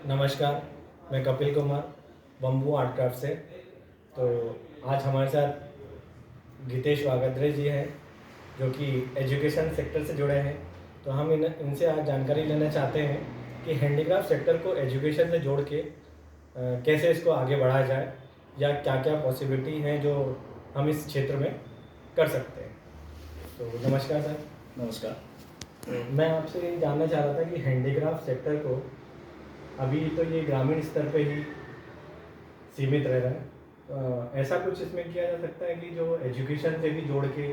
नमस्कार, मैं Kapil Kumar bamboo art craft से। तो आज हमारे साथ गीतेश वागद्रे जी हैं जो कि एजुकेशन सेक्टर से जुड़े हैं। तो हम इनसे आज जानकारी लेना चाहते हैं कि हैंडीक्राफ्ट सेक्टर को एजुकेशन से जोड़ के कैसे इसको आगे बढ़ाया जाए या क्या क्या पॉसिबिलिटी हैं जो हम इस क्षेत्र में कर सकते हैं। तो नमस्कार सर। नमस्कार। तो मैं आपसे ये जानना चाह रहा था कि हैंडीक्राफ्ट सेक्टर को अभी तो ये ग्रामीण स्तर पे ही सीमित रह रहा है। ऐसा कुछ इसमें किया जा सकता है कि जो एजुकेशन से भी जोड़ के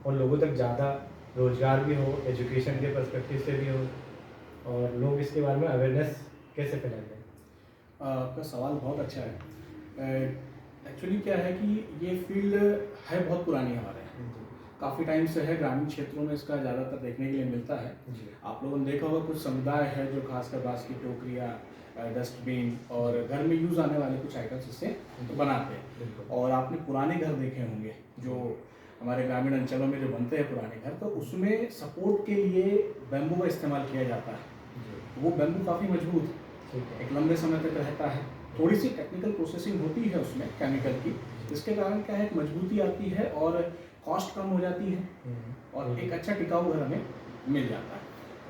और लोगों तक ज़्यादा रोजगार भी हो, एजुकेशन के पर्सपेक्टिव से भी हो और लोग इसके बारे में अवेयरनेस कैसे फैलाएंगे? आपका सवाल बहुत अच्छा है। एक्चुअली क्या है कि ये फील्ड है बहुत पुरानी हमारे यहाँ, काफ़ी टाइम से है। ग्रामीण क्षेत्रों में इसका ज़्यादातर देखने के लिए मिलता है। आप लोगों ने देखा होगा कुछ समुदाय है जो खासकर बांस की टोकरियाँ, डस्टबिन और घर में यूज़ आने वाले कुछ आइटम्स इससे बनाते हैं। और आपने पुराने घर देखे होंगे जो हमारे ग्रामीण अंचलों में जो बनते हैं पुराने घर, तो उसमें सपोर्ट के लिए बैम्बू का इस्तेमाल किया जाता है। वो बैम्बू काफ़ी मजबूत एक लंबे समय तक रहता है। थोड़ी सी टेक्निकल प्रोसेसिंग होती है उसमें केमिकल की, जिसके कारण क्या है, एक मजबूती आती है और कॉस्ट कम हो जाती है और एक अच्छा टिकाऊ घर हमें मिल जाता है।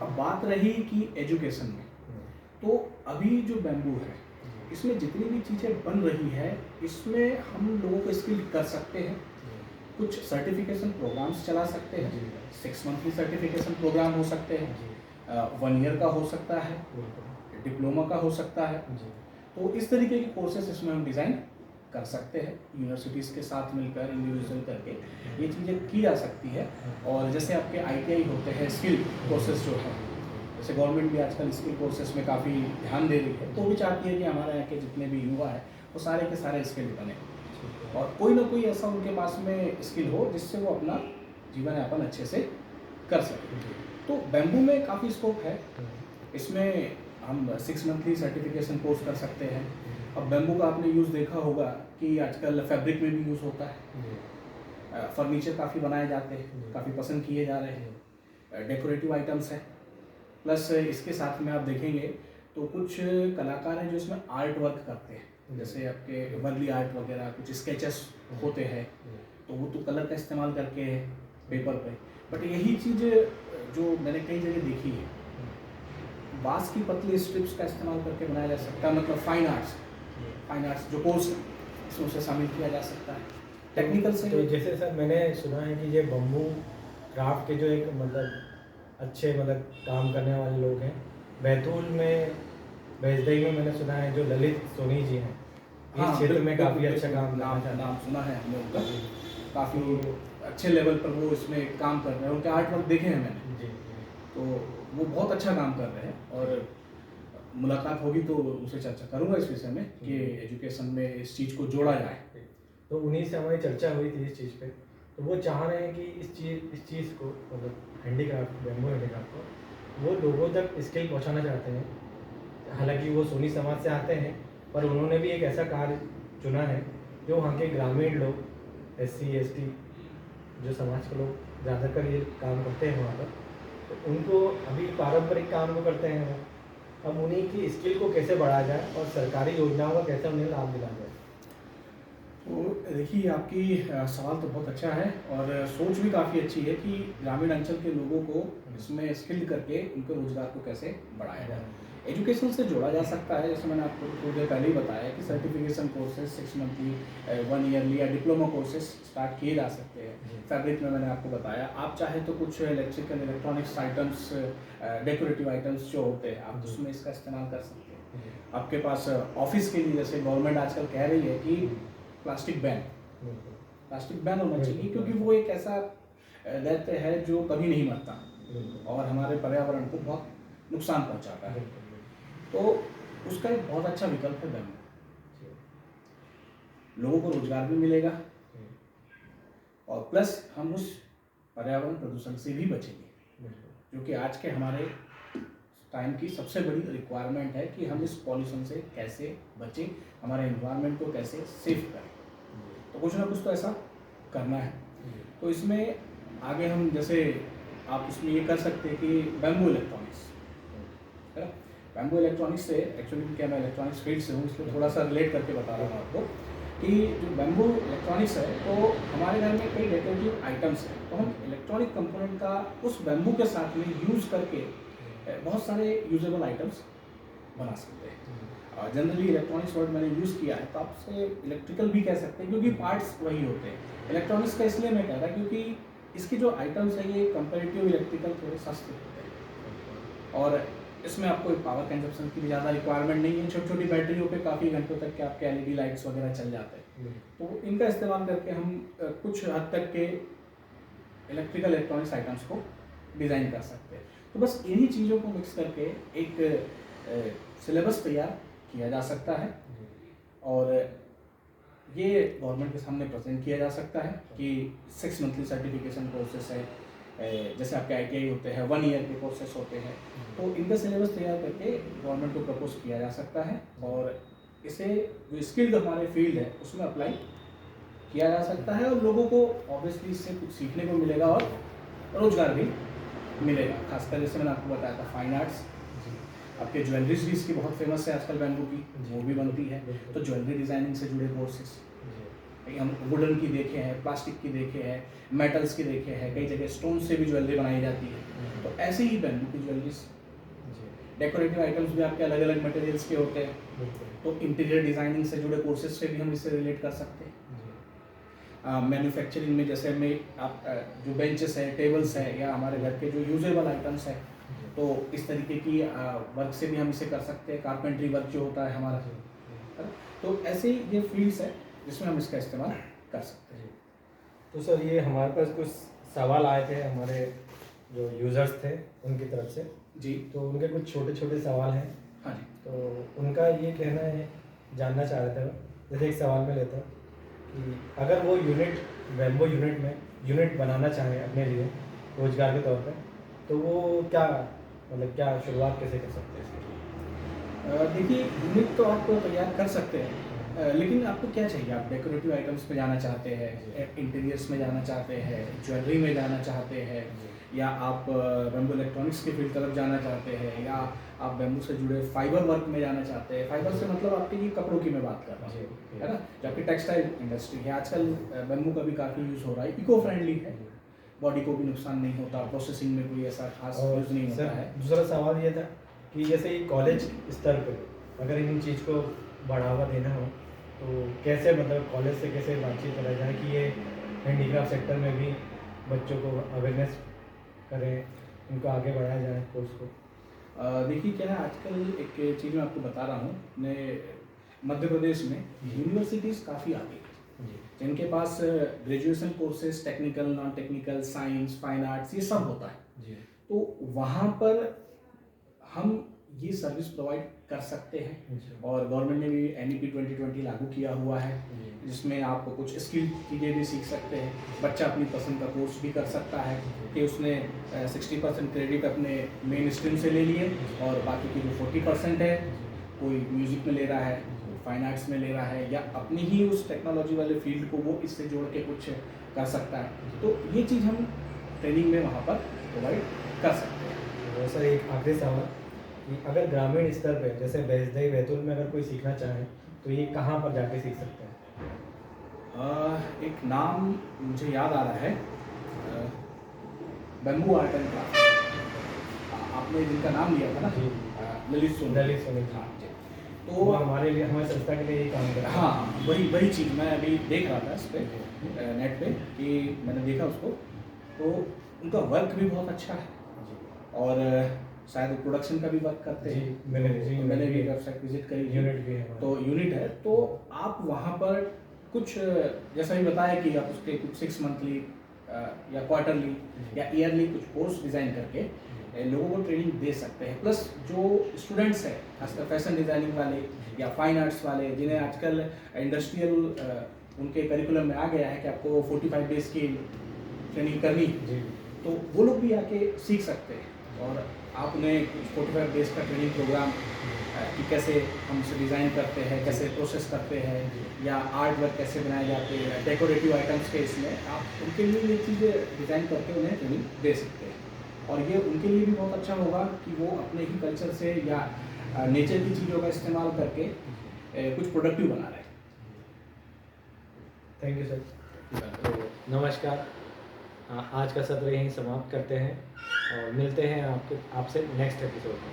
अब बात रही कि एजुकेशन में, तो अभी जो बैम्बू है इसमें जितनी भी चीज़ें बन रही है, इसमें हम लोगों को स्किल कर सकते हैं। कुछ सर्टिफिकेशन प्रोग्राम्स चला सकते हैं। 6 मंथली सर्टिफिकेशन प्रोग्राम हो सकते हैं, 1 ईयर का हो सकता है, डिप्लोमा का हो सकता है। तो इस तरीके के कोर्सेस इसमें हम डिज़ाइन कर सकते हैं। यूनिवर्सिटीज़ के साथ मिलकर इंडिविजुअल करके ये चीज़ें की जा सकती है। और जैसे आपके ITI होते हैं, स्किल कोर्सेज जो है, जैसे गवर्नमेंट भी आजकल स्किल कोर्सेज में काफ़ी ध्यान दे रही है, तो भी चाहती है कि हमारे यहाँ के जितने भी युवा हैं वो सारे के सारे स्किल बने और कोई ना कोई ऐसा उनके पास में स्किल हो जिससे वो अपना जीवन यापन अच्छे से कर सकें। तो बैम्बू में काफ़ी स्कोप है। इसमें हम 6 मंथली सर्टिफिकेशन कोर्स कर सकते हैं। अब बैम्बू का आपने यूज़ देखा होगा कि आजकल फैब्रिक में भी यूज़ होता है। फर्नीचर काफ़ी बनाए जाते हैं, काफ़ी पसंद किए जा रहे हैं। डेकोरेटिव आइटम्स हैं। प्लस इसके साथ में आप देखेंगे तो कुछ कलाकार हैं जो इसमें आर्ट वर्क करते हैं, जैसे आपके वर्ली आर्ट वगैरह, कुछ स्केचेस होते हैं, तो वो तो कलर का इस्तेमाल करके पेपर पे। बट यही चीज़ जो मैंने कई जगह देखी है, बांस की पतली स्ट्रिप्स का इस्तेमाल करके बनाया जा सकता है। मतलब फाइन आर्ट्स जो कोर्स इसमें उसे शामिल किया जा सकता है टेक्निकल से। तो जैसे सर मैंने सुना है कि ये बम्बू क्राफ्ट के जो एक मतलब अच्छे मतलब काम करने वाले लोग हैं, बैतूल में, भैंसदेही में मैंने सुना है जो ललित सोनी जी हैं, इस क्षेत्र में काफ़ी अच्छा काम नाम सुना है हमने उनका। काफ़ी अच्छे लेवल पर वो इसमें काम कर रहे हैं। उनके आर्ट वर्क देखे हैं मैंने जी। तो वो बहुत अच्छा काम कर रहे हैं। और मुलाकात होगी तो उनसे चर्चा करूंगा इस विषय में कि एजुकेशन में इस चीज़ को जोड़ा जाए। तो उन्हीं से हमारी चर्चा हुई थी इस चीज़ पे। तो वो चाह रहे हैं कि इस चीज़ को मतलब हैंडीक्राफ्ट, बैम्बू हैंडीक्राफ्ट को वो लोगों तक स्किल पहुंचाना चाहते हैं। हालांकि वो सोनी समाज से आते हैं, पर उन्होंने भी एक ऐसा कार्य चुना है जो वहाँ के ग्रामीण लोग, SC ST जो समाज के लोग ज़्यादातर ये काम करते हैं वहाँ पर, तो उनको अभी पारंपरिक काम को करते हैं वो। अब उन्हीं की स्किल को कैसे बढ़ाया जाए और सरकारी योजनाओं का कैसे उन्हें लाभ दिलाया जाए? तो देखिए, आपकी सवाल तो बहुत अच्छा है और सोच भी काफ़ी अच्छी है कि ग्रामीण अंचल के लोगों को इसमें स्किल करके उनके रोजगार को कैसे बढ़ाया जाए। एजुकेशन से जोड़ा जा सकता है। जैसे मैंने आपको थोड़ी देर पहले ही बताया कि सर्टिफिकेशन कोर्सेज 6 मंथली, 1 ईयरली या डिप्लोमा कोर्सेज स्टार्ट किए जा सकते हैं। फैब्रिक में मैंने आपको बताया, आप चाहे तो कुछ electrical electronics items, decorative items जो होते हैं, आप उसमें इसका इस्तेमाल कर सकते हैं। आपके पास ऑफिस के लिए, जैसे गवर्नमेंट आजकल कह रही है कि प्लास्टिक बैन होना चाहिए, क्योंकि वो एक ऐसा दैत्य है जो कभी नहीं मरता और हमारे पर्यावरण को बहुत नुकसान पहुंचाता है। तो उसका एक बहुत अच्छा विकल्प है बैम्बू। लोगों को रोजगार भी मिलेगा और प्लस हम उस पर्यावरण प्रदूषण से भी बचेंगे, जो कि आज के हमारे टाइम की सबसे बड़ी रिक्वायरमेंट है कि हम इस पॉल्यूशन से कैसे बचें, हमारे एनवायरनमेंट को कैसे सेफ करें। तो कुछ ना कुछ तो ऐसा करना है। तो इसमें आगे हम, जैसे आप इसमें ये कर सकते हैं कि बैम्बू इलेक्ट्रॉनिक्स है ना, बैम्बू इलेक्ट्रॉनिक्स से एक्चुअली क्या मैं इलेक्ट्रॉनिक्स फील्ड से हूँ, इसलिए थोड़ा सा रिलेट करके बता रहा हूँ आपको कि जो बैम्बू इलेक्ट्रॉनिक्स है तो हमारे घर में कई डेकोरेटिव आइटम्स हैं, तो हम इलेक्ट्रॉनिक कंपोनेंट का उस बैम्बू के साथ में यूज़ करके बहुत सारे यूजेबल आइटम्स बना सकते हैं। जनरली इलेक्ट्रॉनिक्स वर्ड मैंने यूज़ किया है तो आपसे इलेक्ट्रिकल भी कह सकते हैं क्योंकि पार्ट्स वही होते हैं। इलेक्ट्रॉनिक्स का इसलिए मैं कह रहा क्योंकि इसके जो आइटम्स हैं ये कंपेरेटिव इलेक्ट्रिकल थोड़े सस्ते होते हैं और इसमें आपको पावर कंजप्शन की भी ज़्यादा रिक्वायरमेंट नहीं है। छोटी छोटी बैटरियों पे काफ़ी घंटों तक के आपके एलईडी लाइट्स वगैरह चल जाते हैं, तो इनका इस्तेमाल करके हम कुछ हद तक के इलेक्ट्रिकल इलेक्ट्रॉनिक्स आइटम्स को डिज़ाइन कर सकते हैं। तो बस इन्हीं चीज़ों को मिक्स करके एक सिलेबस तैयार किया जा सकता है और ये गवर्नमेंट के सामने प्रेजेंट किया जा सकता है कि 6 मंथली सर्टिफिकेशन कोर्सेस है, जैसे आपके ITI होते हैं, 1 ईयर के कोर्सेस होते हैं, तो इनका सिलेबस तैयार करके गवर्नमेंट को प्रपोज किया जा सकता है और इसे जो स्किल्ड हमारे फील्ड है उसमें अप्लाई किया जा सकता है और लोगों को ऑब्वियसली इससे कुछ सीखने को मिलेगा और रोजगार भी मिलेगा। खासकर जैसे मैंने आपको बताया था फाइन आर्ट्स, आपके ज्वेलरीज भी इसकी बहुत फेमस है आजकल बैम्बू की, वो भी बनती है, तो ज्वेलरी डिज़ाइनिंग से जुड़े कोर्सेस हम वुडन की देखे हैं, प्लास्टिक की देखे हैं, मेटल्स की देखे हैं, कई जगह स्टोन से भी ज्वेलरी बनाई जाती है, तो ऐसे ही बैम्बू की ज्वेलरीज डेकोरेटिव आइटम्स भी आपके अलग अलग मटेरियल्स के होते हैं, तो इंटीरियर डिज़ाइनिंग से जुड़े कोर्सेज से भी हम इससे रिलेट कर सकते हैं। मैन्युफैक्चरिंग में जैसे में आप जो बेंचेस है, टेबल्स है या हमारे घर के जो यूजेबल आइटम्स है, तो इस तरीके की वर्क से भी हम इसे कर सकते हैं। कारपेंट्री वर्क जो होता है हमारा, तो ऐसे ही ये फील्ड्स है जिसमें हम इसका इस्तेमाल कर सकते हैं। तो सर ये हमारे पास कुछ सवाल आए थे हमारे जो यूज़र्स थे उनकी तरफ से जी, तो उनके कुछ छोटे छोटे सवाल हैं। हाँ जी, तो उनका ये कहना है, जानना चाह रहे थे वो, जैसे एक सवाल में लेता हूँ कि अगर वो बैम्बू यूनिट में यूनिट बनाना चाहें अपने लिए रोजगार के तौर पे, तो वो क्या शुरुआत कैसे कर सकते हैं इसकी? देखिए यूनिट तो आप तैयार कर सकते हैं, लेकिन आपको क्या चाहिए? आप डेकोरेटिव आइटम्स में जाना चाहते हैं, इंटीरियर्स में जाना चाहते हैं, ज्वेलरी में जाना चाहते हैं, या आप बैम्बू इलेक्ट्रॉनिक्स के फील्ड तरफ जाना चाहते हैं, या आप बैम्बू से जुड़े फाइबर वर्क में जाना चाहते हैं। फाइबर से मतलब आपके ये कपड़ों की मैं बात कर रहा हूँ, है ना, जो आपकी टेक्सटाइल इंडस्ट्री है। आजकल बैम्बू का भी काफ़ी यूज़ हो रहा है, इको फ्रेंडली है, बॉडी को भी नुकसान नहीं होता, प्रोसेसिंग में कोई ऐसा खास यूज़ नहीं होता है। दूसरा सवाल ये था कि जैसे कॉलेज स्तर पे अगर इन चीज़ को बढ़ावा देना हो तो कैसे, मतलब कॉलेज से कैसे बातचीत करा जाए कि ये हैंडीक्राफ्ट सेक्टर में भी बच्चों को अवेयरनेस करें, इनको आगे बढ़ाया जाए कोर्स को? देखिए क्या है, आजकल एक चीज़ मैं आपको बता रहा हूँ, अपने मध्य प्रदेश में यूनिवर्सिटीज़ काफ़ी आगे हैं जिनके पास graduation courses, technical, non technical, science, fine arts, ये सब होता है। तो वहाँ पर हम ये सर्विस प्रोवाइड कर सकते हैं और गवर्नमेंट ने भी NEP 2020 लागू किया हुआ है जिसमें आप कुछ स्किल चीज़ें भी सीख सकते हैं। बच्चा अपनी पसंद का कोर्स भी कर सकता है कि उसने 60% क्रेडिट अपने मेन स्ट्रीम से ले लिए और बाकी की जो 40% है कोई म्यूज़िक में ले रहा है, फाइन आर्ट्स में ले रहा है, या अपनी ही उस टेक्नोलॉजी वाले फील्ड को वो इससे जोड़ के कुछ कर सकता है। तो ये चीज़ हम ट्रेनिंग में वहाँ पर प्रोवाइड कर सकते हैं। सर एक आखिरी सवाल कि अगर ग्रामीण स्तर पे जैसे बैजदई बैतूल में अगर कोई सीखना चाहे तो ये कहाँ पर जाके सीख सकते हैं? एक नाम मुझे याद आ रहा है, बैम्बू आर्ट एंड क्राफ्ट, आपने जिनका नाम लिया था ना, ललित सोनी। हाँ जी, तो वो हमारे लिए, हमारी संस्था के लिए ही काम कर रहा है। हाँ, वही चीज़ मैं अभी देख रहा था इस पर नेट पे कि मैंने देखा उसको, तो उनका वर्क भी बहुत अच्छा है और शायद वो प्रोडक्शन का भी वर्क करते हैं। मैंने भी वेबसाइट विजिट करी, यूनिट भी है, तो यूनिट है। तो आप वहाँ पर कुछ जैसा भी बताया कि आप उसके कुछ 6 मंथली या क्वार्टरली या ईयरली कुछ कोर्स डिज़ाइन करके लोगों को ट्रेनिंग दे सकते हैं। प्लस जो स्टूडेंट्स हैं खासकर फैशन डिज़ाइनिंग वाले या फाइन आर्ट्स वाले, जिन्हें आजकल इंडस्ट्रियल उनके करिकुलम में आ गया है कि आपको 45 डेज़ की ट्रेनिंग करनी, तो वो लोग भी आके सीख सकते हैं और आप उन्हें 45 डेज़ का ट्रेनिंग प्रोग्राम कि कैसे हम उसे डिज़ाइन करते हैं, कैसे प्रोसेस करते हैं, या आर्ट वर्क कैसे बनाए जाते हैं, डेकोरेटिव आइटम्स के इसमें आप उनके लिए ये चीज़ें डिज़ाइन करके उन्हें ट्रेनिंग दे सकते हैं। और ये उनके लिए भी बहुत अच्छा होगा कि वो अपने ही कल्चर से या नेचर की चीज़ों का इस्तेमाल करके कुछ प्रोडक्टिव बना रहे हैं। Thank you sir. तो नमस्कार, आज का सत्र यहीं समाप्त करते हैं और मिलते हैं आपसे नेक्स्ट एपिसोड में।